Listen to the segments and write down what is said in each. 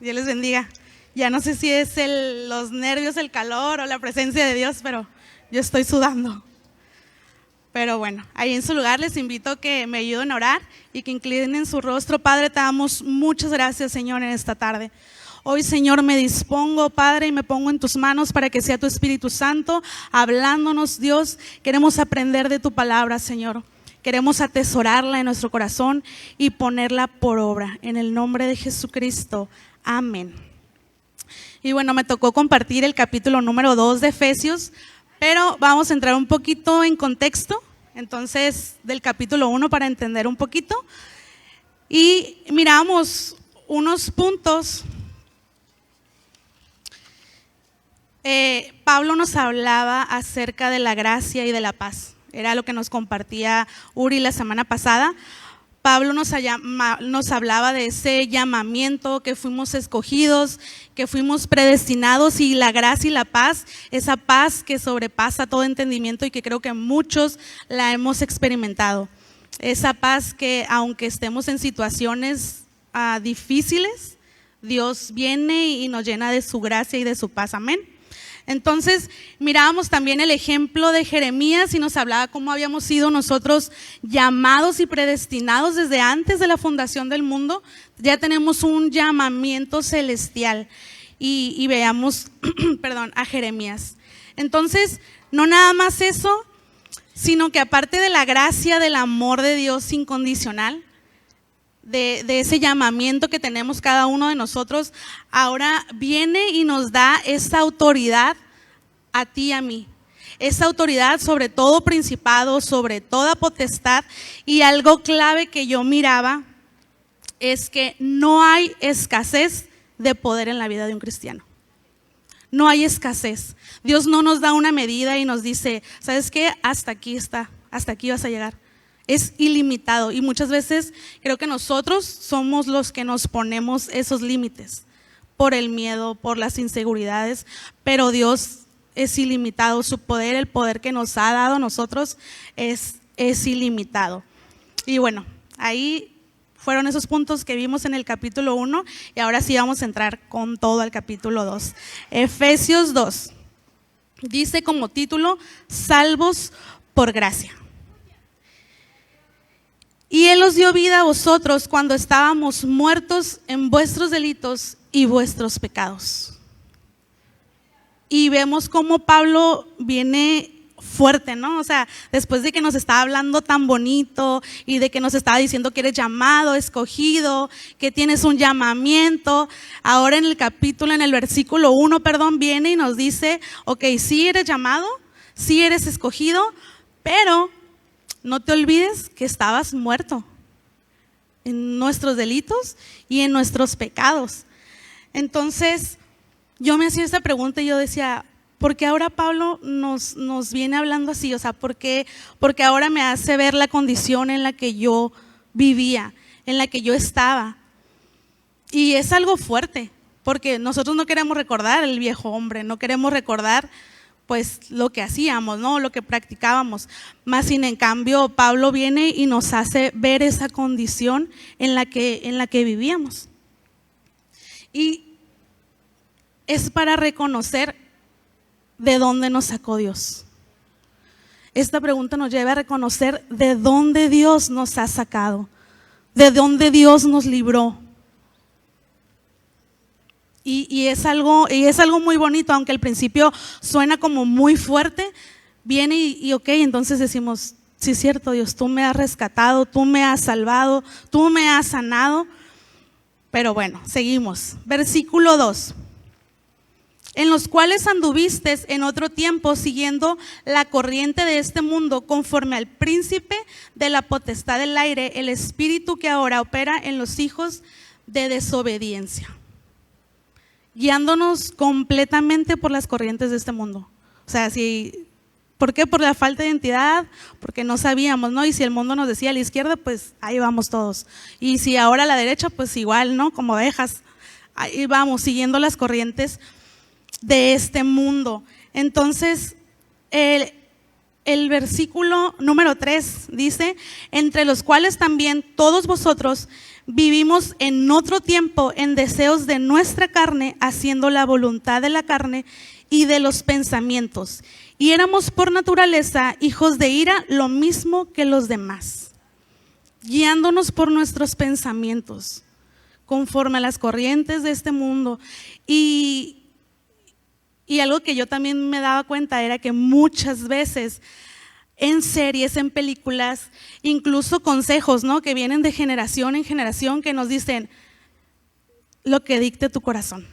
Dios les bendiga. Ya no sé si es los nervios, el calor o la presencia de Dios, pero yo estoy sudando. Pero bueno, ahí en su lugar les invito a que me ayuden a orar y que inclinen su rostro. Padre, te damos muchas gracias, Señor, en esta tarde. Hoy, Señor, me dispongo, Padre, y me pongo en tus manos para que sea tu Espíritu Santo hablándonos, Dios. Queremos aprender de tu palabra, Señor. Queremos atesorarla en nuestro corazón y ponerla por obra. En el nombre de Jesucristo. Amén. Y bueno, me tocó compartir el capítulo número 2 de Efesios, pero vamos a entrar un poquito en contexto, entonces, del capítulo 1 para entender un poquito. Y miramos unos puntos. Pablo nos hablaba acerca de la gracia y de la paz. Era lo que nos compartía Uri la semana pasada. Pablo nos hablaba de ese llamamiento, que fuimos escogidos, que fuimos predestinados, y la gracia y la paz, esa paz que sobrepasa todo entendimiento y que creo que muchos la hemos experimentado. Esa paz que aunque estemos en situaciones difíciles, Dios viene y nos llena de su gracia y de su paz. Amén. Entonces mirábamos también el ejemplo de Jeremías y nos hablaba cómo habíamos sido nosotros llamados y predestinados desde antes de la fundación del mundo. Ya tenemos un llamamiento celestial y veamos a Jeremías. Entonces, no nada más eso, sino que aparte de la gracia, del amor de Dios incondicional, de ese llamamiento que tenemos cada uno de nosotros, ahora viene y nos da esa autoridad a ti y a mí. Esa autoridad sobre todo principado, sobre toda potestad. Y algo clave que yo miraba es que no hay escasez de poder en la vida de un cristiano. No hay escasez. Dios no nos da una medida y nos dice, ¿sabes qué? Hasta aquí está, hasta aquí vas a llegar. Es ilimitado, y muchas veces creo que nosotros somos los que nos ponemos esos límites por el miedo, por las inseguridades, pero Dios es ilimitado. Su poder, el poder que nos ha dado a nosotros es ilimitado. Y bueno, ahí fueron esos puntos que vimos en el capítulo 1 y ahora sí vamos a entrar con todo al capítulo 2. Efesios 2 dice como título, salvos por gracia. Y Él os dio vida a vosotros cuando estábamos muertos en vuestros delitos y vuestros pecados. Y vemos cómo Pablo viene fuerte, ¿no? O sea, después de que nos estaba hablando tan bonito y de que nos estaba diciendo que eres llamado, escogido, que tienes un llamamiento, ahora en el capítulo, en el versículo 1, viene y nos dice, ok, sí eres llamado, sí eres escogido, pero no te olvides que estabas muerto en nuestros delitos y en nuestros pecados. Entonces, yo me hacía esta pregunta y yo decía, ¿por qué ahora Pablo nos viene hablando así? O sea, ¿por qué ahora me hace ver la condición en la que yo vivía, en la que yo estaba? Y es algo fuerte, porque nosotros no queremos recordar el viejo hombre, no queremos recordar pues lo que hacíamos, ¿no? Lo que practicábamos. Más sin en cambio, Pablo viene y nos hace ver esa condición en la que vivíamos. Y es para reconocer de dónde nos sacó Dios. Esta pregunta nos lleva a reconocer de dónde Dios nos ha sacado, de dónde Dios nos libró. Y es algo muy bonito, aunque al principio suena como muy fuerte, viene y ok, entonces decimos, sí es cierto Dios, tú me has rescatado, tú me has salvado, tú me has sanado. Pero bueno, seguimos. Versículo 2. En los cuales anduvisteis en otro tiempo siguiendo la corriente de este mundo, conforme al príncipe de la potestad del aire, el espíritu que ahora opera en los hijos de desobediencia. Guiándonos completamente por las corrientes de este mundo. O sea, ¿por qué? Por la falta de identidad, porque no sabíamos, ¿no? Y si el mundo nos decía a la izquierda, pues ahí vamos todos. Y si ahora a la derecha, pues igual, ¿no? Como ovejas, ahí vamos, siguiendo las corrientes de este mundo. Entonces, el versículo número 3 dice, entre los cuales también todos vosotros, vivimos en otro tiempo en deseos de nuestra carne, haciendo la voluntad de la carne y de los pensamientos. Y éramos por naturaleza hijos de ira, lo mismo que los demás, guiándonos por nuestros pensamientos, conforme a las corrientes de este mundo. Y algo que yo también me daba cuenta era que muchas veces en series, en películas, incluso consejos, ¿no?, que vienen de generación en generación, que nos dicen lo que dicte tu corazón.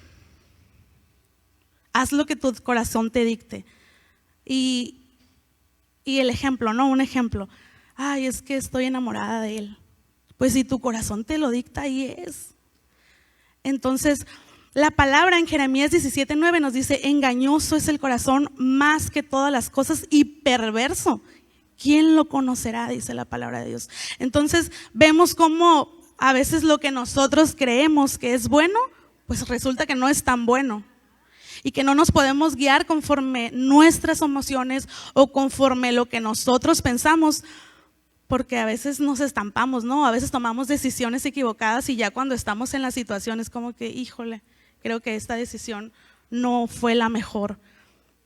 Haz lo que tu corazón te dicte. Y el ejemplo, ¿no? Un ejemplo. Ay, es que estoy enamorada de él. Pues si tu corazón te lo dicta, ahí es. Entonces, la palabra en Jeremías 17:9 nos dice: engañoso es el corazón más que todas las cosas y perverso. ¿Quién lo conocerá?, dice la palabra de Dios. Entonces, vemos cómo a veces lo que nosotros creemos que es bueno, pues resulta que no es tan bueno. Y que no nos podemos guiar conforme nuestras emociones o conforme lo que nosotros pensamos, porque a veces nos estampamos, ¿no? A veces tomamos decisiones equivocadas y ya cuando estamos en la situación es como que, híjole, creo que esta decisión no fue la mejor.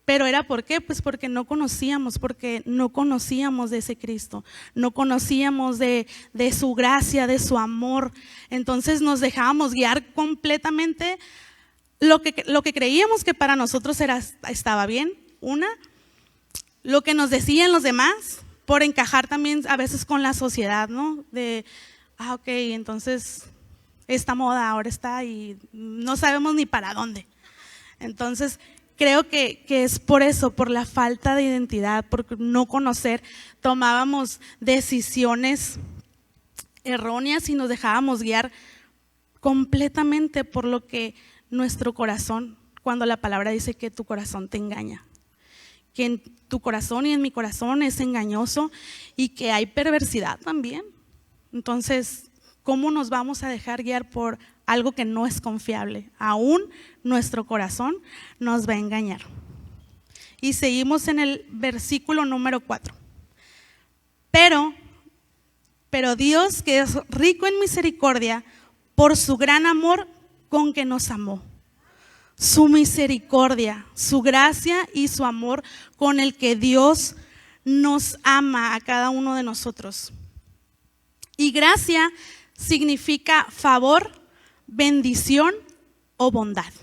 Pero ¿era por qué? Pues porque no conocíamos de ese Cristo, no conocíamos de su gracia, de su amor. Entonces nos dejábamos guiar completamente. Lo que creíamos que para nosotros estaba bien, lo que nos decían los demás, por encajar también a veces con la sociedad, ¿no? De, ok, entonces esta moda ahora está y no sabemos ni para dónde. Entonces creo que es por eso, por la falta de identidad, por no conocer, tomábamos decisiones erróneas y nos dejábamos guiar completamente por lo que nuestro corazón, cuando la palabra dice que tu corazón te engaña, que en tu corazón y en mi corazón es engañoso y que hay perversidad también. Entonces, ¿cómo nos vamos a dejar guiar por algo que no es confiable? Aún nuestro corazón nos va a engañar. Y seguimos en el versículo número 4. Pero Dios, que es rico en misericordia, por su gran amor con que nos amó, su misericordia, su gracia y su amor con el que Dios nos ama a cada uno de nosotros. Y gracia significa favor, bendición o bondad.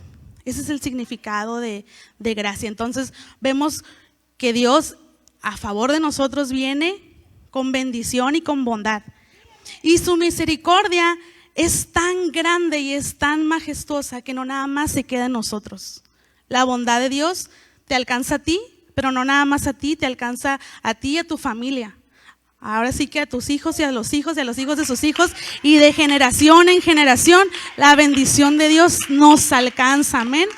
Ese es el significado de gracia. Entonces vemos que Dios a favor de nosotros viene con bendición y con bondad. Y su misericordia es tan grande y es tan majestuosa que no nada más se queda en nosotros. La bondad de Dios te alcanza a ti, pero no nada más a ti, te alcanza a ti y a tu familia. Ahora sí que a tus hijos y a los hijos y a los hijos de sus hijos, y de generación en generación la bendición de Dios nos alcanza, amén.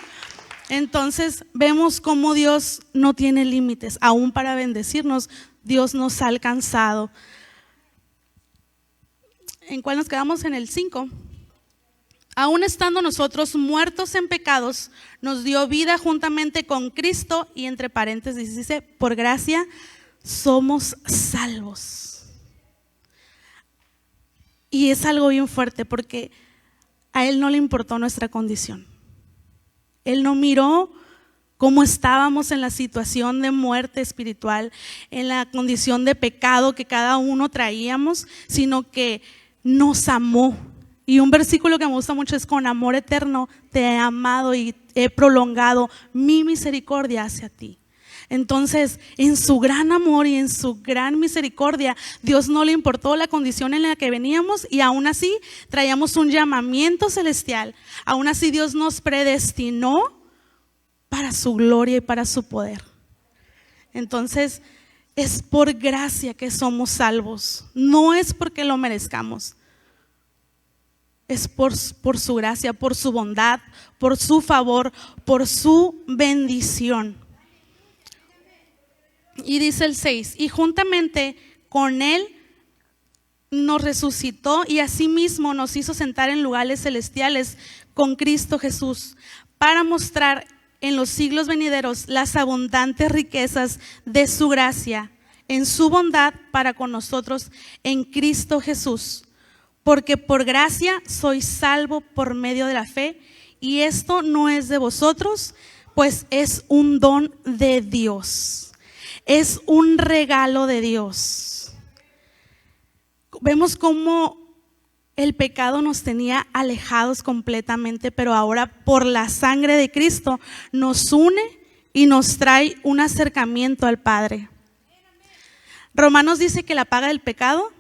Entonces vemos cómo Dios no tiene límites, aún para bendecirnos Dios nos ha alcanzado. ¿En cuál nos quedamos? En el 5. Aún estando nosotros muertos en pecados, nos dio vida juntamente con Cristo, y entre paréntesis dice, por gracia somos salvos. Y es algo bien fuerte porque a Él no le importó nuestra condición. Él no miró cómo estábamos en la situación de muerte espiritual, en la condición de pecado que cada uno traíamos, sino que nos amó. Y un versículo que me gusta mucho es: con amor eterno te he amado y he prolongado mi misericordia hacia ti. Entonces, en su gran amor y en su gran misericordia, Dios no le importó la condición en la que veníamos, y aún así traíamos un llamamiento celestial. Aún así Dios nos predestinó para su gloria y para su poder. Entonces, es por gracia que somos salvos, no es porque lo merezcamos. Es por su gracia, por su bondad, por su favor, por su bendición. Y dice el 6, y juntamente con Él nos resucitó y asimismo nos hizo sentar en lugares celestiales con Cristo Jesús, para mostrar en los siglos venideros las abundantes riquezas de su gracia en su bondad para con nosotros en Cristo Jesús. porque por gracia soy salvo por medio de la fe, y esto no es de vosotros, pues es un don de Dios, es un regalo de Dios. Vemos cómo el pecado nos tenía alejados completamente, pero ahora por la sangre de Cristo nos une y nos trae un acercamiento al Padre. Romanos dice que la paga del pecado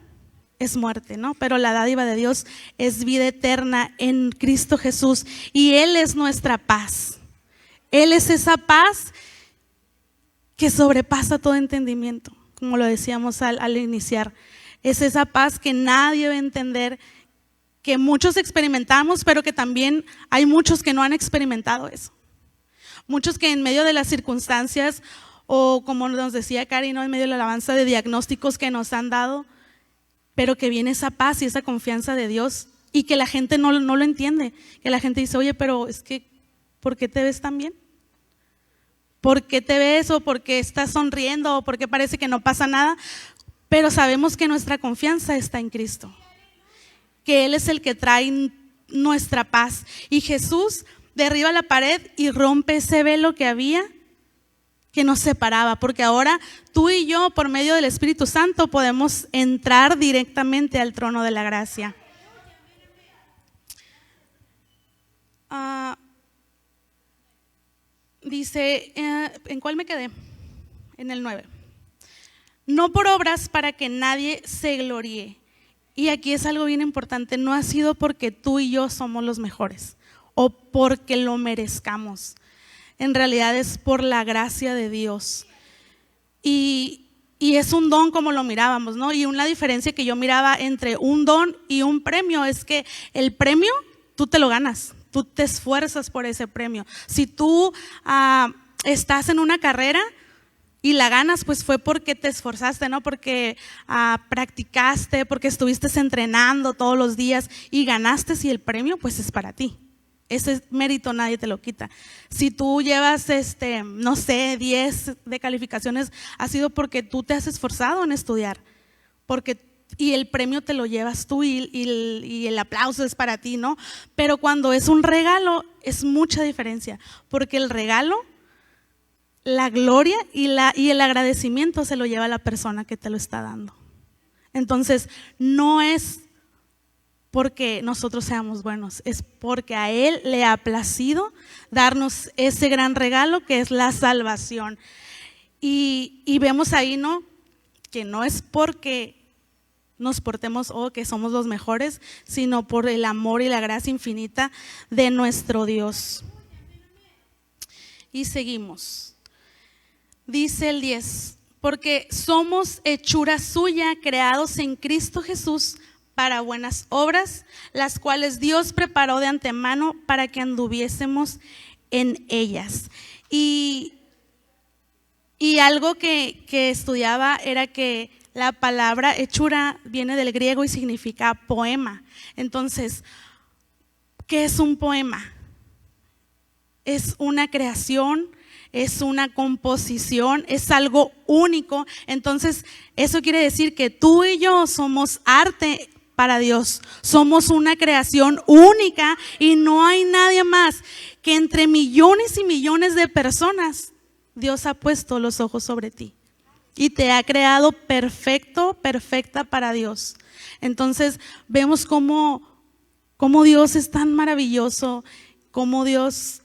es muerte, ¿no? Pero la dádiva de Dios es vida eterna en Cristo Jesús, y Él es nuestra paz. Él es esa paz que sobrepasa todo entendimiento, como lo decíamos al iniciar. Es esa paz que nadie va a entender, que muchos experimentamos, pero que también hay muchos que no han experimentado eso. Muchos que en medio de las circunstancias, o como nos decía Cari, ¿no?, en medio de la alabanza, de diagnósticos que nos han dado, pero que viene esa paz y esa confianza de Dios, y que la gente no lo entiende. Que la gente dice, oye, pero es que, ¿por qué te ves tan bien? ¿Por qué te ves? ¿O por qué estás sonriendo? ¿O por qué parece que no pasa nada? Pero sabemos que nuestra confianza está en Cristo, que Él es el que trae nuestra paz. Y Jesús derriba la pared y rompe ese velo que había, que nos separaba, porque ahora tú y yo, por medio del Espíritu Santo, podemos entrar directamente al trono de la gracia. Dice, ¿en cuál me quedé? En el 9. No por obras, para que nadie se gloríe. Y aquí es algo bien importante, no ha sido porque tú y yo somos los mejores o porque lo merezcamos. En realidad es por la gracia de Dios. Y es un don, como lo mirábamos, ¿no? Y una diferencia que yo miraba entre un don y un premio es que el premio tú te lo ganas, tú te esfuerzas por ese premio. Si tú estás en una carrera y la ganas, pues fue porque te esforzaste, ¿no? Porque practicaste, porque estuviste entrenando todos los días y ganaste, y el premio pues es para ti. Ese mérito nadie te lo quita. Si tú llevas, no sé, 10 de calificaciones, ha sido porque tú te has esforzado en estudiar, y el premio te lo llevas tú, y el aplauso es para ti, ¿no? Pero cuando es un regalo es mucha diferencia, porque el regalo, la gloria y el agradecimiento se lo lleva la persona que te lo está dando. Entonces no es porque nosotros seamos buenos, es porque a Él le ha placido darnos ese gran regalo que es la salvación. Y vemos ahí, ¿no?, que no es porque nos portemos o que somos los mejores, sino por el amor y la gracia infinita de nuestro Dios. Y seguimos. Dice el 10, porque somos hechura suya, creados en Cristo Jesús para buenas obras, las cuales Dios preparó de antemano para que anduviésemos en ellas. Y algo que estudiaba era que la palabra hechura viene del griego y significa poema. Entonces, ¿qué es un poema? Es una creación, es una composición, es algo único. Entonces, eso quiere decir que tú y yo somos arte para Dios, somos una creación única, y no hay nadie más que entre millones y millones de personas Dios ha puesto los ojos sobre ti y te ha creado perfecto, perfecta para Dios. Entonces vemos cómo Dios es tan maravilloso, cómo Dios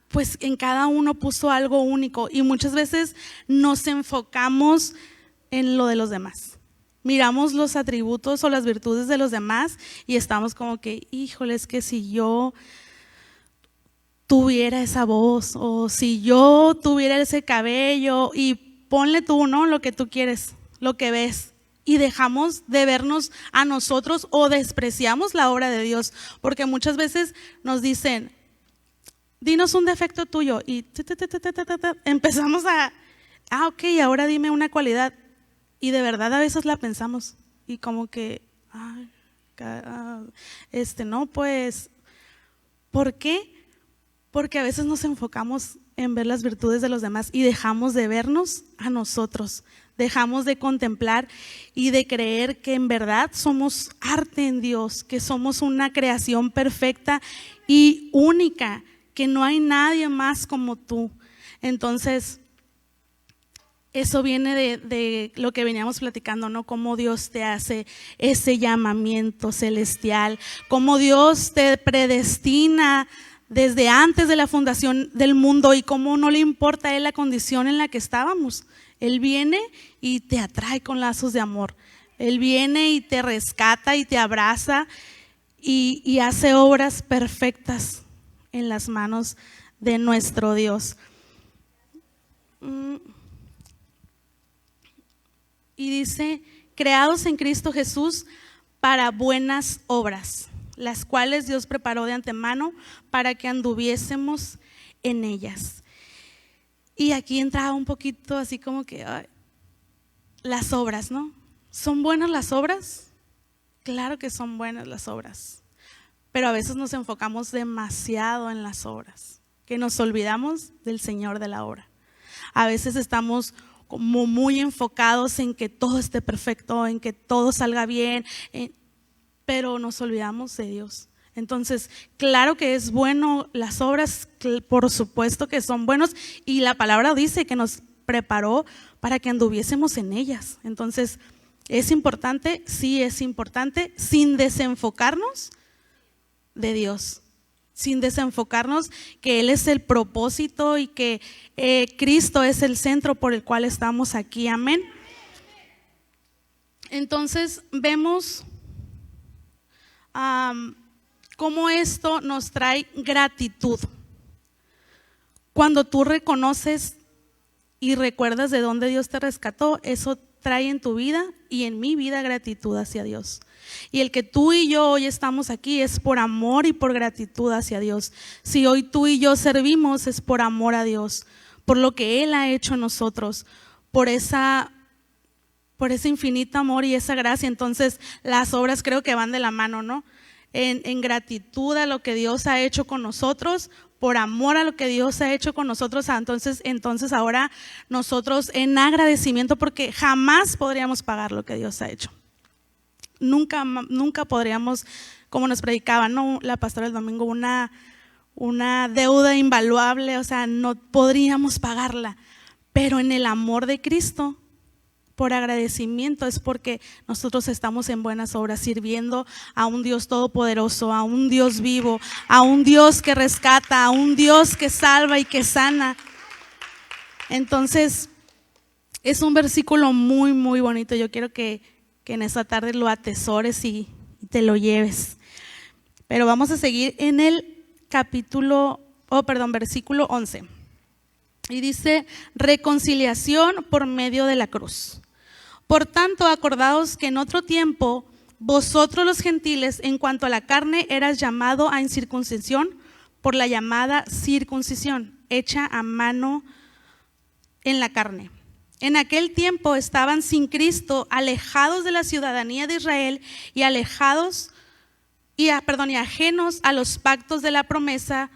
pues en cada uno puso algo único, y muchas veces nos enfocamos en lo de los demás. Miramos los atributos o las virtudes de los demás y estamos como que, híjole, es que si yo tuviera esa voz, o si yo tuviera ese cabello, y ponle tú, ¿no?, lo que tú quieres, lo que ves, y dejamos de vernos a nosotros o despreciamos la obra de Dios, porque muchas veces nos dicen, dinos un defecto tuyo, y empezamos ok, ahora dime una cualidad. Y de verdad a veces la pensamos y como que, no, pues, ¿por qué? Porque a veces nos enfocamos en ver las virtudes de los demás y dejamos de vernos a nosotros, Dejamos de contemplar y de creer que en verdad somos arte en Dios, que somos una creación perfecta y única, que no hay nadie más como tú. Entonces, eso viene de lo que veníamos platicando, ¿no? Cómo Dios te hace ese llamamiento celestial, cómo Dios te predestina desde antes de la fundación del mundo y cómo no le importa a Él la condición en la que estábamos. Él viene y te atrae con lazos de amor. Él viene y te rescata y te abraza y hace obras perfectas en las manos de nuestro Dios. Y dice, creados en Cristo Jesús para buenas obras, las cuales Dios preparó de antemano para que anduviésemos en ellas. Y aquí entraba un poquito así como que las obras, ¿no? ¿Son buenas las obras? Claro que son buenas las obras, pero a veces nos enfocamos demasiado en las obras, que nos olvidamos del Señor de la obra. A veces estamos como muy enfocados en que todo esté perfecto, en que todo salga bien, pero nos olvidamos de Dios. Entonces, claro que es bueno las obras, por supuesto que son buenos, y la palabra dice que nos preparó para que anduviésemos en ellas. Entonces, ¿es importante? Sí, es importante, sin desenfocarnos de Dios, sin desenfocarnos que Él es el propósito y que Cristo es el centro por el cual estamos aquí. Amén. Entonces, vemos cómo esto nos trae gratitud. Cuando tú reconoces y recuerdas de dónde Dios te rescató, eso trae en tu vida y en mi vida gratitud hacia Dios. Y el que tú y yo hoy estamos aquí es por amor y por gratitud hacia Dios. Si hoy tú y yo servimos es por amor a Dios, por lo que Él ha hecho en nosotros, por ese infinito amor y esa gracia. Entonces las obras creo que van de la mano, ¿no? En gratitud a lo que Dios ha hecho con nosotros, por amor a lo que Dios ha hecho con nosotros. Entonces ahora nosotros en agradecimiento, porque jamás podríamos pagar lo que Dios ha hecho. Nunca podríamos, como nos predicaba, ¿no? La pastora el domingo, una deuda invaluable, o sea, no podríamos pagarla. Pero en el amor de Cristo, por agradecimiento, es porque nosotros estamos en buenas obras, sirviendo a un Dios todopoderoso, a un Dios vivo, a un Dios que rescata, a un Dios que salva y que sana. Entonces, es un versículo muy, muy bonito. Yo quiero que en esta tarde lo atesores y te lo lleves. Pero vamos a seguir en el versículo 11. Y dice, reconciliación por medio de la cruz. Por tanto, acordaos que en otro tiempo vosotros los gentiles, en cuanto a la carne, eras llamado a incircuncisión por la llamada circuncisión, hecha a mano en la carne. En aquel tiempo estaban sin Cristo, alejados de la ciudadanía de Israel y ajenos a los pactos de la promesa,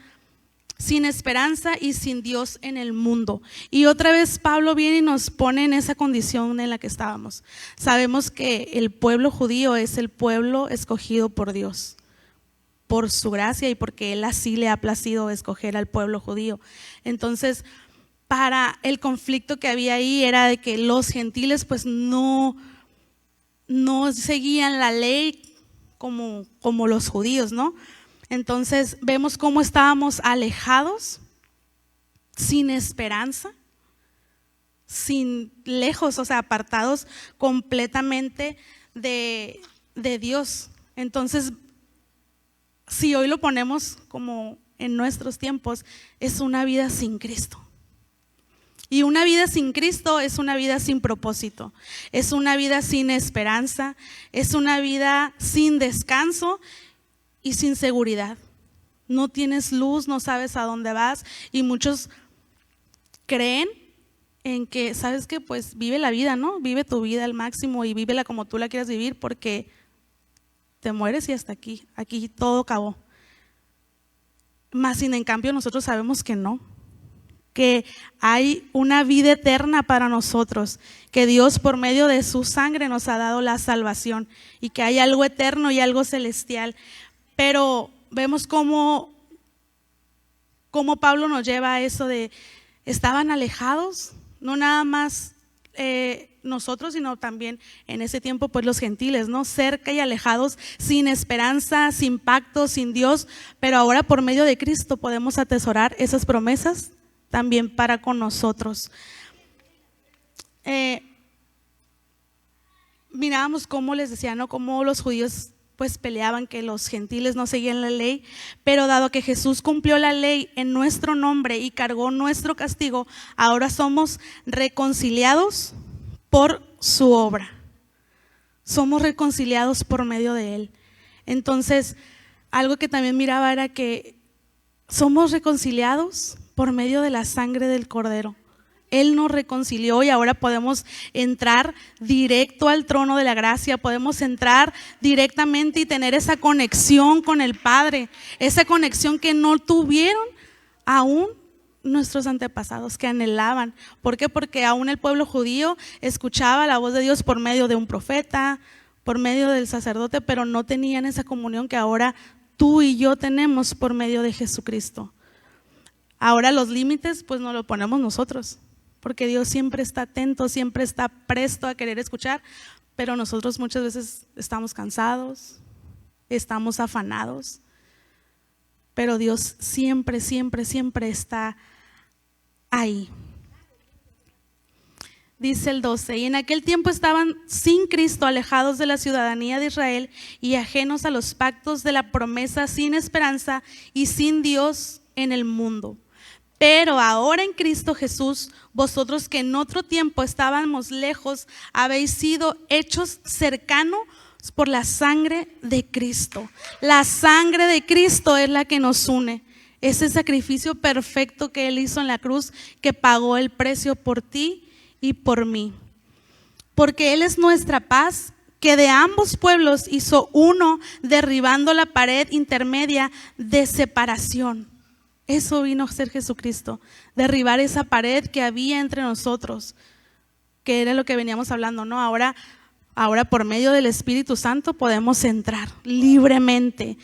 sin esperanza y sin Dios en el mundo. Y otra vez Pablo viene y nos pone en esa condición en la que estábamos. Sabemos que el pueblo judío es el pueblo escogido por Dios, por su gracia y porque Él así le ha placido escoger al pueblo judío. Entonces, para el conflicto que había ahí era de que los gentiles pues no seguían la ley como los judíos, ¿no? Entonces vemos cómo estábamos alejados, sin esperanza, lejos, o sea, apartados completamente de Dios. Entonces, si hoy lo ponemos como en nuestros tiempos, es una vida sin Cristo. Y una vida sin Cristo es una vida sin propósito, es una vida sin esperanza, es una vida sin descanso y sin seguridad. No tienes luz, no sabes a dónde vas, y muchos creen en que, ¿sabes qué? Pues vive la vida, ¿no? Vive tu vida al máximo y vívela como tú la quieras vivir, porque te mueres y hasta aquí todo acabó. Mas sin en cambio nosotros sabemos que no, que hay una vida eterna para nosotros, que Dios por medio de su sangre nos ha dado la salvación y que hay algo eterno y algo celestial. Pero vemos cómo Pablo nos lleva a eso de, estaban alejados, no nada más nosotros, sino también en ese tiempo pues los gentiles, ¿no? Cerca y alejados, sin esperanza, sin pacto, sin Dios, pero ahora por medio de Cristo podemos atesorar esas promesas también para con nosotros. Mirábamos cómo les decía, ¿no? Cómo los judíos pues peleaban que los gentiles no seguían la ley, pero dado que Jesús cumplió la ley en nuestro nombre y cargó nuestro castigo, ahora somos reconciliados por su obra. Somos reconciliados por medio de Él. Entonces, algo que también miraba era que somos reconciliados por medio de la sangre del Cordero. Él nos reconcilió y ahora podemos entrar directo al trono de la gracia, podemos entrar directamente y tener esa conexión con el Padre, esa conexión que no tuvieron aún nuestros antepasados, que anhelaban. ¿Por qué? Porque aún el pueblo judío escuchaba la voz de Dios por medio de un profeta, por medio del sacerdote, pero no tenían esa comunión que ahora tú y yo tenemos por medio de Jesucristo. Ahora los límites pues nos lo ponemos nosotros, porque Dios siempre está atento, siempre está presto a querer escuchar, pero nosotros muchas veces estamos cansados, estamos afanados, pero Dios siempre, siempre, siempre está ahí. Dice el 12, y en aquel tiempo estaban sin Cristo, alejados de la ciudadanía de Israel y ajenos a los pactos de la promesa, sin esperanza y sin Dios en el mundo. Pero ahora en Cristo Jesús, vosotros que en otro tiempo estábamos lejos, habéis sido hechos cercanos por la sangre de Cristo. La sangre de Cristo es la que nos une. Ese sacrificio perfecto que Él hizo en la cruz, que pagó el precio por ti y por mí. Porque Él es nuestra paz, que de ambos pueblos hizo uno, derribando la pared intermedia de separación. Eso vino a ser Jesucristo, derribar esa pared que había entre nosotros, que era lo que veníamos hablando, ¿no? Ahora por medio del Espíritu Santo podemos entrar libremente.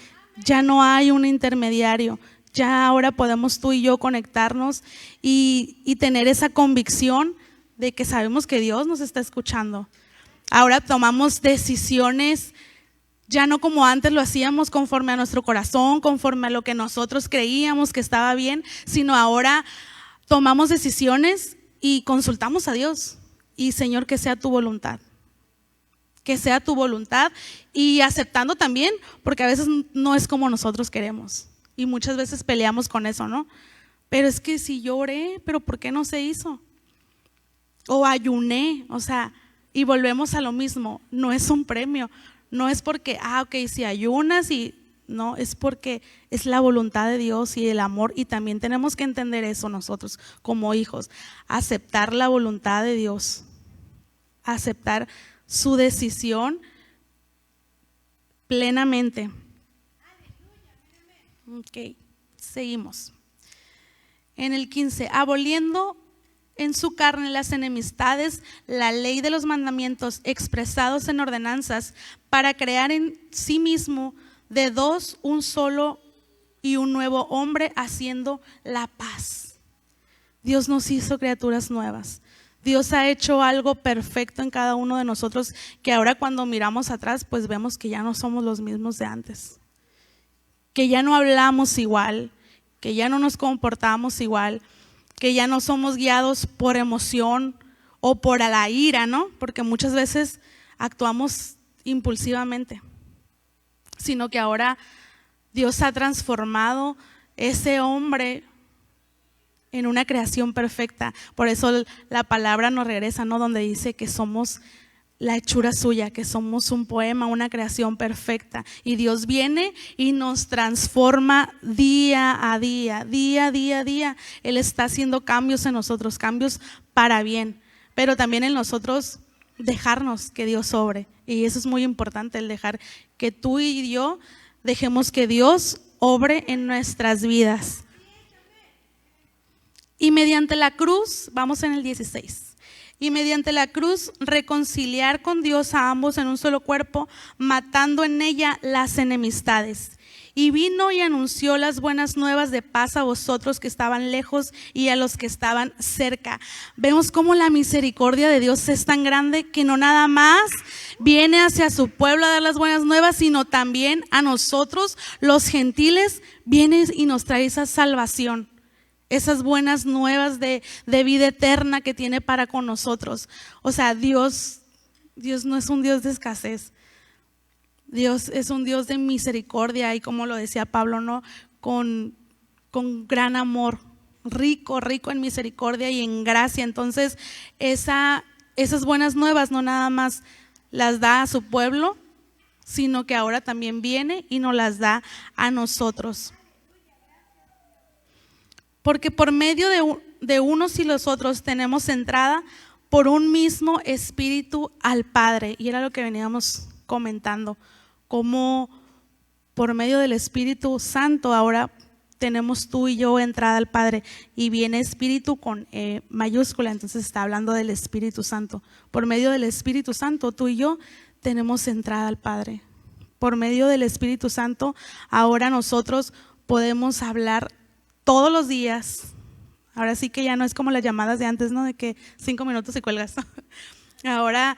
Ya no hay un intermediario, ya ahora podemos tú y yo conectarnos y tener esa convicción de que sabemos que Dios nos está escuchando. Ahora tomamos decisiones ya no como antes lo hacíamos, conforme a nuestro corazón, conforme a lo que nosotros creíamos que estaba bien, sino ahora tomamos decisiones y consultamos a Dios. Y Señor, que sea tu voluntad. Que sea tu voluntad, y aceptando también, porque a veces no es como nosotros queremos. Y muchas veces peleamos con eso, ¿no? Pero es que si yo oré, ¿pero por qué no se hizo? O ayuné, o sea, y volvemos a lo mismo, no es un premio. No es porque, ok, si ayunas y no, es porque es la voluntad de Dios y el amor, y también tenemos que entender eso nosotros como hijos, aceptar la voluntad de Dios, aceptar su decisión plenamente. Ok, seguimos. En el 15, aboliendo en su carne las enemistades, la ley de los mandamientos expresados en ordenanzas, para crear en sí mismo de dos un solo y un nuevo hombre, haciendo la paz. Dios nos hizo criaturas nuevas. Dios ha hecho algo perfecto en cada uno de nosotros, que ahora cuando miramos atrás pues vemos que ya no somos los mismos de antes, que ya no hablamos igual, que ya no nos comportamos igual, que ya no somos guiados por emoción o por la ira, ¿no? Porque muchas veces actuamos impulsivamente, sino que ahora Dios ha transformado ese hombre en una creación perfecta. Por eso la palabra nos regresa, ¿no? Donde dice que somos la hechura suya, que somos un poema, una creación perfecta. Y Dios viene y nos transforma día a día, día a día. Él está haciendo cambios en nosotros, cambios para bien, pero también en nosotros dejarnos que Dios obre. Y eso es muy importante, el dejar que tú y yo dejemos que Dios obre en nuestras vidas. Y mediante la cruz, vamos en el 16, y mediante la cruz reconciliar con Dios a ambos en un solo cuerpo, matando en ella las enemistades. Y vino y anunció las buenas nuevas de paz a vosotros que estaban lejos y a los que estaban cerca. Vemos cómo la misericordia de Dios es tan grande que no nada más viene hacia su pueblo a dar las buenas nuevas, sino también a nosotros, los gentiles, viene y nos trae esa salvación, esas buenas nuevas de vida eterna que tiene para con nosotros. O sea, Dios no es un Dios de escasez. Dios es un Dios de misericordia y, como lo decía Pablo, ¿no? Con gran amor, rico en misericordia y en gracia. Entonces esas buenas nuevas no nada más las da a su pueblo, sino que ahora también viene y nos las da a nosotros. Porque por medio de unos y los otros tenemos entrada por un mismo espíritu al Padre. Y era lo que veníamos comentando, como por medio del Espíritu Santo ahora tenemos tú y yo entrada al Padre, y viene espíritu con mayúscula, entonces está hablando del Espíritu Santo. Por medio del Espíritu Santo tú y yo tenemos entrada al Padre. Por medio del Espíritu Santo ahora nosotros podemos hablar todos los días. Ahora sí que ya no es como las llamadas de antes, ¿no? De que 5 minutos y cuelgas. Ahora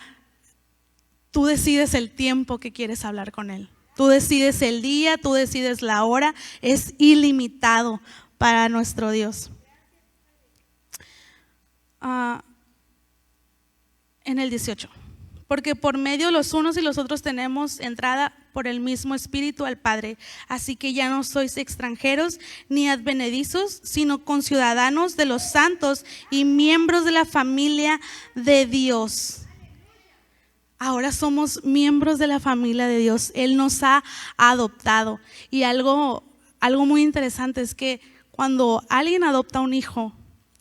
tú decides el tiempo que quieres hablar con Él. Tú decides el día, tú decides la hora. Es ilimitado para nuestro Dios. En el 18. Porque por medio de los unos y los otros tenemos entrada por el mismo Espíritu al Padre. Así que ya no sois extranjeros ni advenedizos, sino conciudadanos de los santos y miembros de la familia de Dios. Ahora somos miembros de la familia de Dios. Él nos ha adoptado. Y algo muy interesante es que cuando alguien adopta un hijo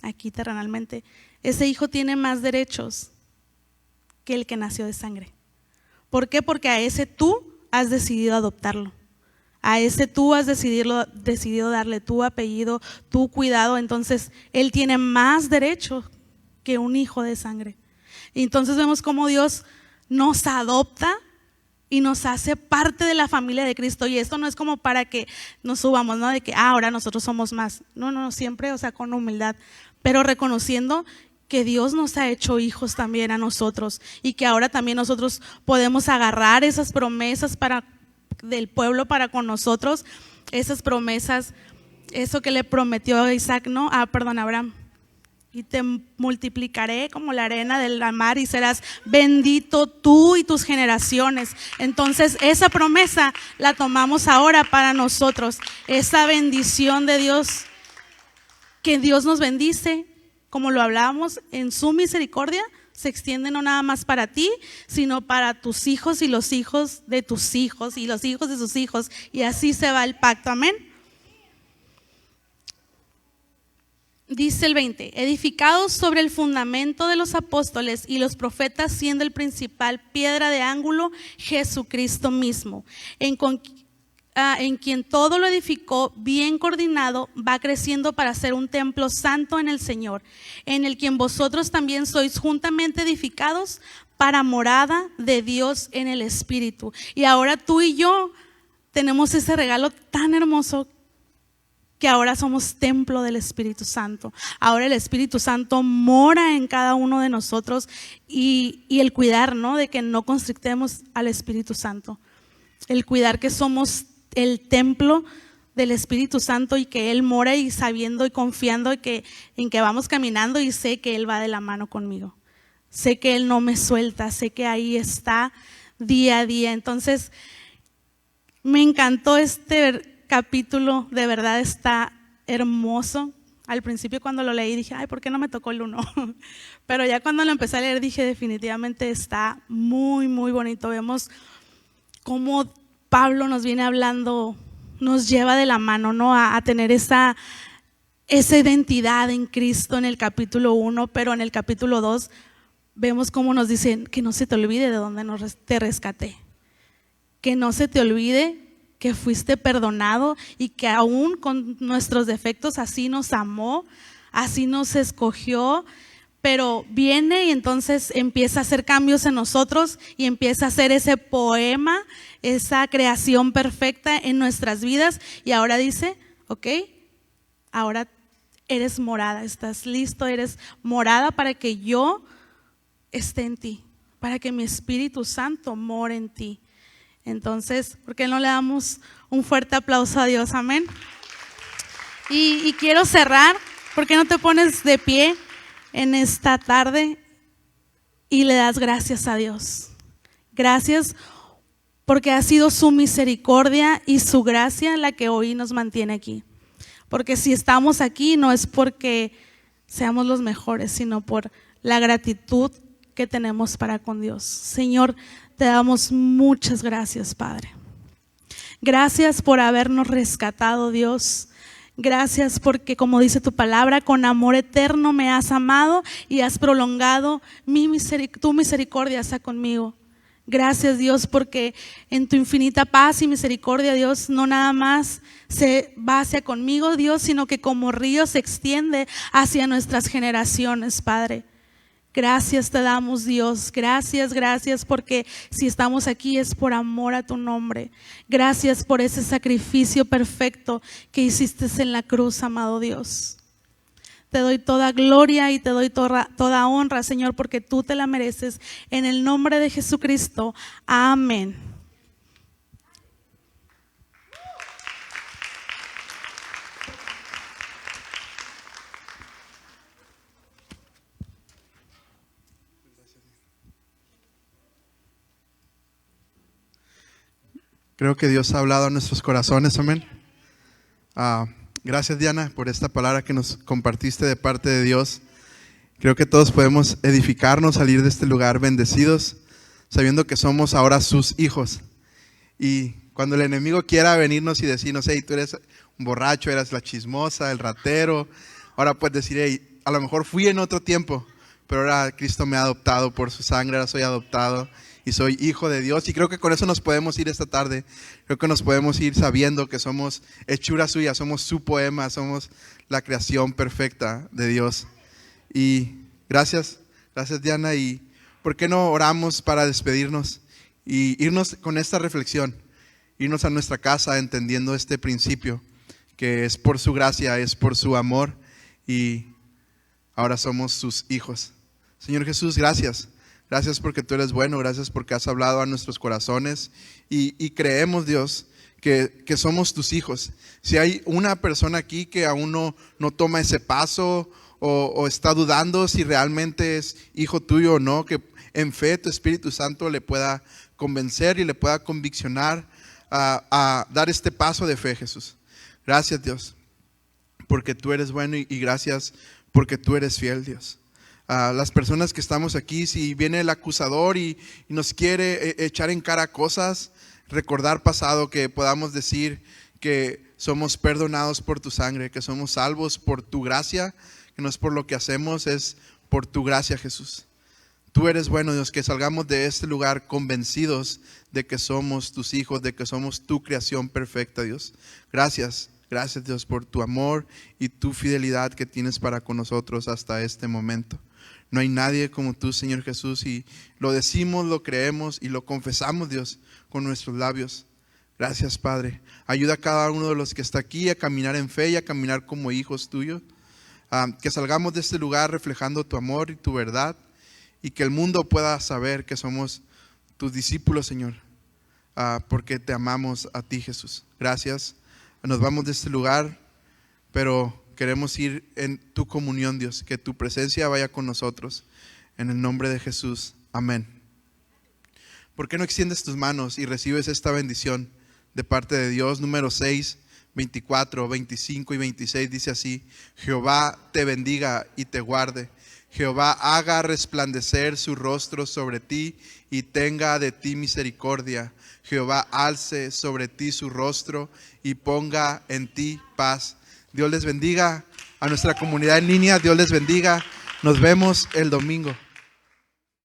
aquí terrenalmente, ese hijo tiene más derechos que el que nació de sangre. ¿Por qué? Porque a ese tú has decidido adoptarlo. A ese tú has decidido darle tu apellido, tu cuidado. Entonces él tiene más derechos que un hijo de sangre. Y entonces vemos cómo Dios nos adopta y nos hace parte de la familia de Cristo. Y esto no es como para que nos subamos, ¿no? De que ahora nosotros somos más. No, siempre, o sea, con humildad, pero reconociendo que Dios nos ha hecho hijos también a nosotros, y que ahora también nosotros podemos agarrar esas promesas del pueblo para con nosotros, esas promesas, eso que le prometió a Isaac, ¿no? Abraham. Y te multiplicaré como la arena del mar y serás bendito tú y tus generaciones. Entonces esa promesa la tomamos ahora para nosotros. Esa bendición de Dios, que Dios nos bendice, como lo hablábamos, en su misericordia se extiende no nada más para ti, sino para tus hijos y los hijos de tus hijos y los hijos de sus hijos. Y así se va el pacto, amén. Dice el 20, edificados sobre el fundamento de los apóstoles y los profetas, siendo el principal piedra de ángulo Jesucristo mismo, en quien todo lo edificó bien coordinado, va creciendo para ser un templo santo en el Señor, en el quien vosotros también sois juntamente edificados para morada de Dios en el Espíritu. Y ahora tú y yo tenemos ese regalo tan hermoso, que ahora somos templo del Espíritu Santo. Ahora el Espíritu Santo mora en cada uno de nosotros, y el cuidar, ¿no? De que no constrictemos al Espíritu Santo. El cuidar que somos el templo del Espíritu Santo y que Él mora, y sabiendo y confiando en que vamos caminando y sé que Él va de la mano conmigo. Sé que Él no me suelta, sé que ahí está día a día. Entonces me encantó este capítulo, de verdad está hermoso. Al principio cuando lo leí dije, ay, ¿por qué no me tocó el 1? Pero ya cuando lo empecé a leer dije, definitivamente está muy, muy bonito. Vemos cómo Pablo nos viene hablando, nos lleva de la mano, ¿no? A tener esa identidad en Cristo en el capítulo 1, pero en el capítulo 2 vemos cómo nos dicen que no se te olvide de dónde te rescaté, que no se te olvide que fuiste perdonado y que aún con nuestros defectos así nos amó así nos escogió, pero viene y entonces empieza a hacer cambios en nosotros y empieza a hacer ese poema, esa creación perfecta en nuestras vidas. Y ahora dice, ok, ahora eres morada, estás listo, eres morada para que yo esté en ti, para que mi Espíritu Santo more en ti. Entonces, ¿por qué no le damos un fuerte aplauso a Dios? Amén. Y quiero cerrar, ¿por qué no te pones de pie en esta tarde y le das gracias a Dios? Gracias porque ha sido su misericordia y su gracia la que hoy nos mantiene aquí. Porque si estamos aquí no es porque seamos los mejores, sino por la gratitud que tenemos para con Dios. Señor, te damos muchas gracias, Padre. Gracias por habernos rescatado, Dios. Gracias porque, como dice tu palabra, con amor eterno me has amado y has prolongado tu misericordia hacia conmigo. Gracias, Dios, porque en tu infinita paz y misericordia, Dios, no nada más se va hacia conmigo, Dios, sino que como río se extiende hacia nuestras generaciones, Padre. Gracias te damos, Dios. Gracias, gracias, porque si estamos aquí es por amor a tu nombre. Gracias por ese sacrificio perfecto que hiciste en la cruz, amado Dios. Te doy toda gloria y te doy toda honra, Señor, porque tú te la mereces. En el nombre de Jesucristo. Amén. Creo que Dios ha hablado a nuestros corazones, amén. Gracias, Diana, por esta palabra que nos compartiste de parte de Dios. Creo que todos podemos edificarnos, salir de este lugar bendecidos, sabiendo que somos ahora sus hijos. Y cuando el enemigo quiera venirnos y decirnos, hey, tú eres un borracho, eras la chismosa, el ratero, ahora puedes decir, hey, a lo mejor fui en otro tiempo, pero ahora Cristo me ha adoptado por su sangre, ahora soy adoptado y soy hijo de Dios. Y creo que con eso nos podemos ir esta tarde. Creo que nos podemos ir sabiendo que somos hechura suya, somos su poema, somos la creación perfecta de Dios. Y gracias Diana. Y ¿por qué no oramos para despedirnos y irnos con esta reflexión? Irnos a nuestra casa entendiendo este principio, que es por su gracia, es por su amor y ahora somos sus hijos. Señor Jesús, gracias. Gracias porque tú eres bueno, gracias porque has hablado a nuestros corazones y creemos, Dios, que somos tus hijos. Si hay una persona aquí que aún no toma ese paso o está dudando si realmente es hijo tuyo o no, que en fe tu Espíritu Santo le pueda convencer y le pueda conviccionar a dar este paso de fe, Jesús. Gracias, Dios, porque tú eres bueno y gracias porque tú eres fiel, Dios. Las personas que estamos aquí, si viene el acusador y nos quiere echar en cara cosas, recordar pasado, que podamos decir que somos perdonados por tu sangre, que somos salvos por tu gracia, que no es por lo que hacemos, es por tu gracia, Jesús. Tú eres bueno, Dios, que salgamos de este lugar convencidos de que somos tus hijos, de que somos tu creación perfecta, Dios. Gracias, Dios, por tu amor y tu fidelidad que tienes para con nosotros hasta este momento. No hay nadie como tú, Señor Jesús, y lo decimos, lo creemos y lo confesamos, Dios, con nuestros labios. Gracias, Padre. Ayuda a cada uno de los que está aquí a caminar en fe y a caminar como hijos tuyos. Que salgamos de este lugar reflejando tu amor y tu verdad y que el mundo pueda saber que somos tus discípulos, Señor, porque te amamos a ti, Jesús. Gracias. Nos vamos de este lugar, pero queremos ir en tu comunión, Dios, que tu presencia vaya con nosotros. En el nombre de Jesús. Amén. ¿Por qué no extiendes tus manos y recibes esta bendición de parte de Dios? Número 6, 24, 25 y 26 dice así: Jehová te bendiga y te guarde. Jehová haga resplandecer su rostro sobre ti y tenga de ti misericordia. Jehová alce sobre ti su rostro y ponga en ti paz. Dios les bendiga a nuestra comunidad en línea. Dios les bendiga. Nos vemos el domingo.